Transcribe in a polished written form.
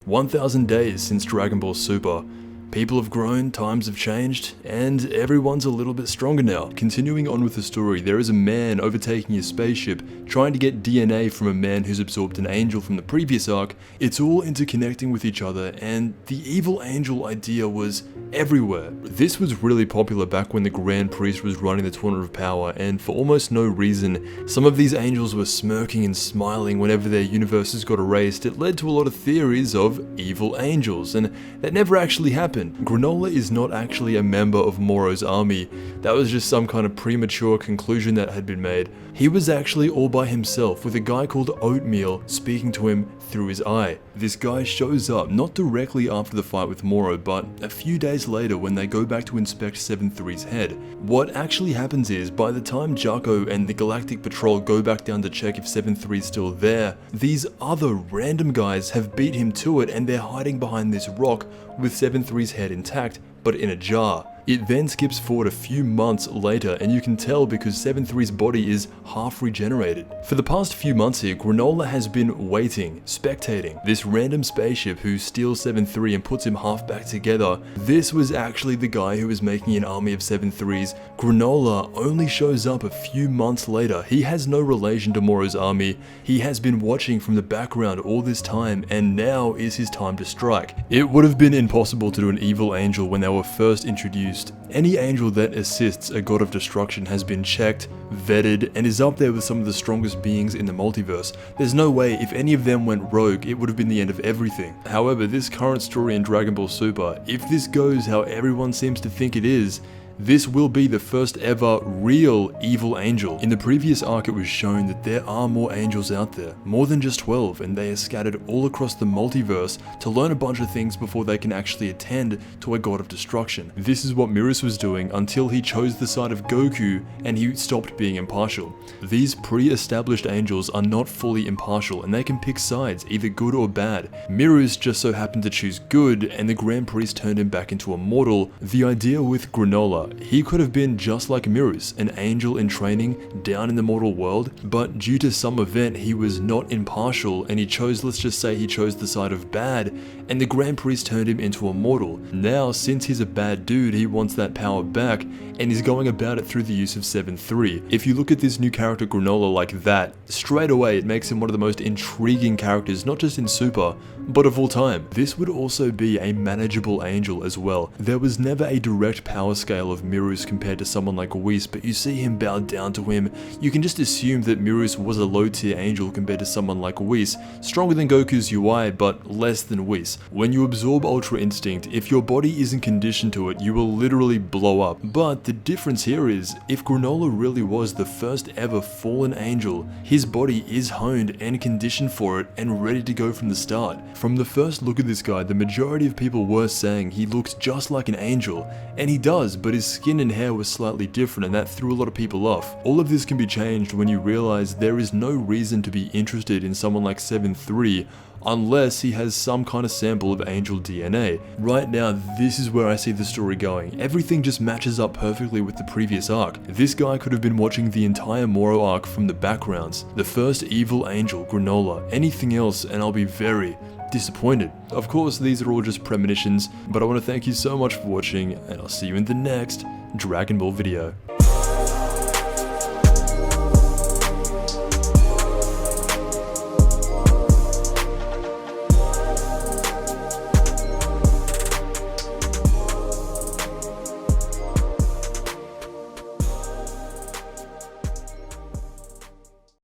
1,000 days since Dragon Ball Super. People have grown, times have changed, and everyone's a little bit stronger now. Continuing on with the story, there is a man overtaking a spaceship, trying to get DNA from a man who's absorbed an angel from the previous arc. It's all interconnecting with each other, and the evil angel idea was everywhere. This was really popular back when the Grand Priest was running the Tournament of Power, and for almost no reason, some of these angels were smirking and smiling whenever their universes got erased. It led to a lot of theories of evil angels, and that never actually happened. Granola is not actually a member of Moro's army. That was just some kind of premature conclusion that had been made. He was actually all by himself, with a guy called Oatmeal speaking to him through his eye. This guy shows up not directly after the fight with Moro, but a few days later when they go back to inspect 7-3's head. What actually happens is, by the time Jaco and the Galactic Patrol go back down to check if 7-3's still there, these other random guys have beat him to it, and they're hiding behind this rock with 7-3's head intact, but in a jar. It then skips forward a few months later, and you can tell because 7-3's body is half regenerated. For the past few months here, Granola has been waiting, spectating this random spaceship who steals 7-3 and puts him half back together. This was actually the guy who was making an army of 7-3's. Granola only shows up a few months later. He has no relation to Moro's army. He has been watching from the background all this time, and now is his time to strike. It would have been impossible to do an evil angel when they were first introduced. Any angel that assists a god of destruction has been checked, vetted, and is up there with some of the strongest beings in the multiverse. There's no way if any of them went rogue, it would have been the end of everything. However, this current story in Dragon Ball Super, if this goes how everyone seems to think it is, this will be the first ever real evil angel. In the previous arc, it was shown that there are more angels out there, more than just 12, and they are scattered all across the multiverse to learn a bunch of things before they can actually attend to a god of destruction. This is what Mirus was doing until he chose the side of Goku and he stopped being impartial. These pre-established angels are not fully impartial, and they can pick sides, either good or bad. Mirus just so happened to choose good, and the Grand Priest turned him back into a mortal. The idea with Granola, he could have been just like Mirus, an angel in training down in the mortal world, but due to some event he was not impartial and he chose, let's just say he chose the side of bad, and the Grand Priest turned him into a mortal. Now, since he's a bad dude, he wants that power back, and he's going about it through the use of 7-3. If you look at this new character Granola like that, straight away it makes him one of the most intriguing characters, not just in Super, but of all time. This would also be a manageable angel as well. There was never a direct power scale of Mirus compared to someone like Whis, but you see him bow down to him. You can just assume that Mirus was a low tier angel compared to someone like Whis, stronger than Goku's UI, but less than Whis. When you absorb Ultra Instinct, if your body isn't conditioned to it, you will literally blow up. But the difference here is, if Granola really was the first ever fallen angel, his body is honed and conditioned for it and ready to go from the start. From the first look at this guy, the majority of people were saying he looks just like an angel, and he does, but his skin and hair was slightly different, and that threw a lot of people off. All of this can be changed when you realize there is no reason to be interested in someone like 7-3 unless he has some kind of sample of angel DNA. Right now, this is where I see the story going. Everything just matches up perfectly with the previous arc. This guy could have been watching the entire Moro arc from the backgrounds. The first evil angel, Granola. Anything else and I'll be very disappointed. Of course, these are all just premonitions, but I want to thank you so much for watching, and I'll see you in the next Dragon Ball video.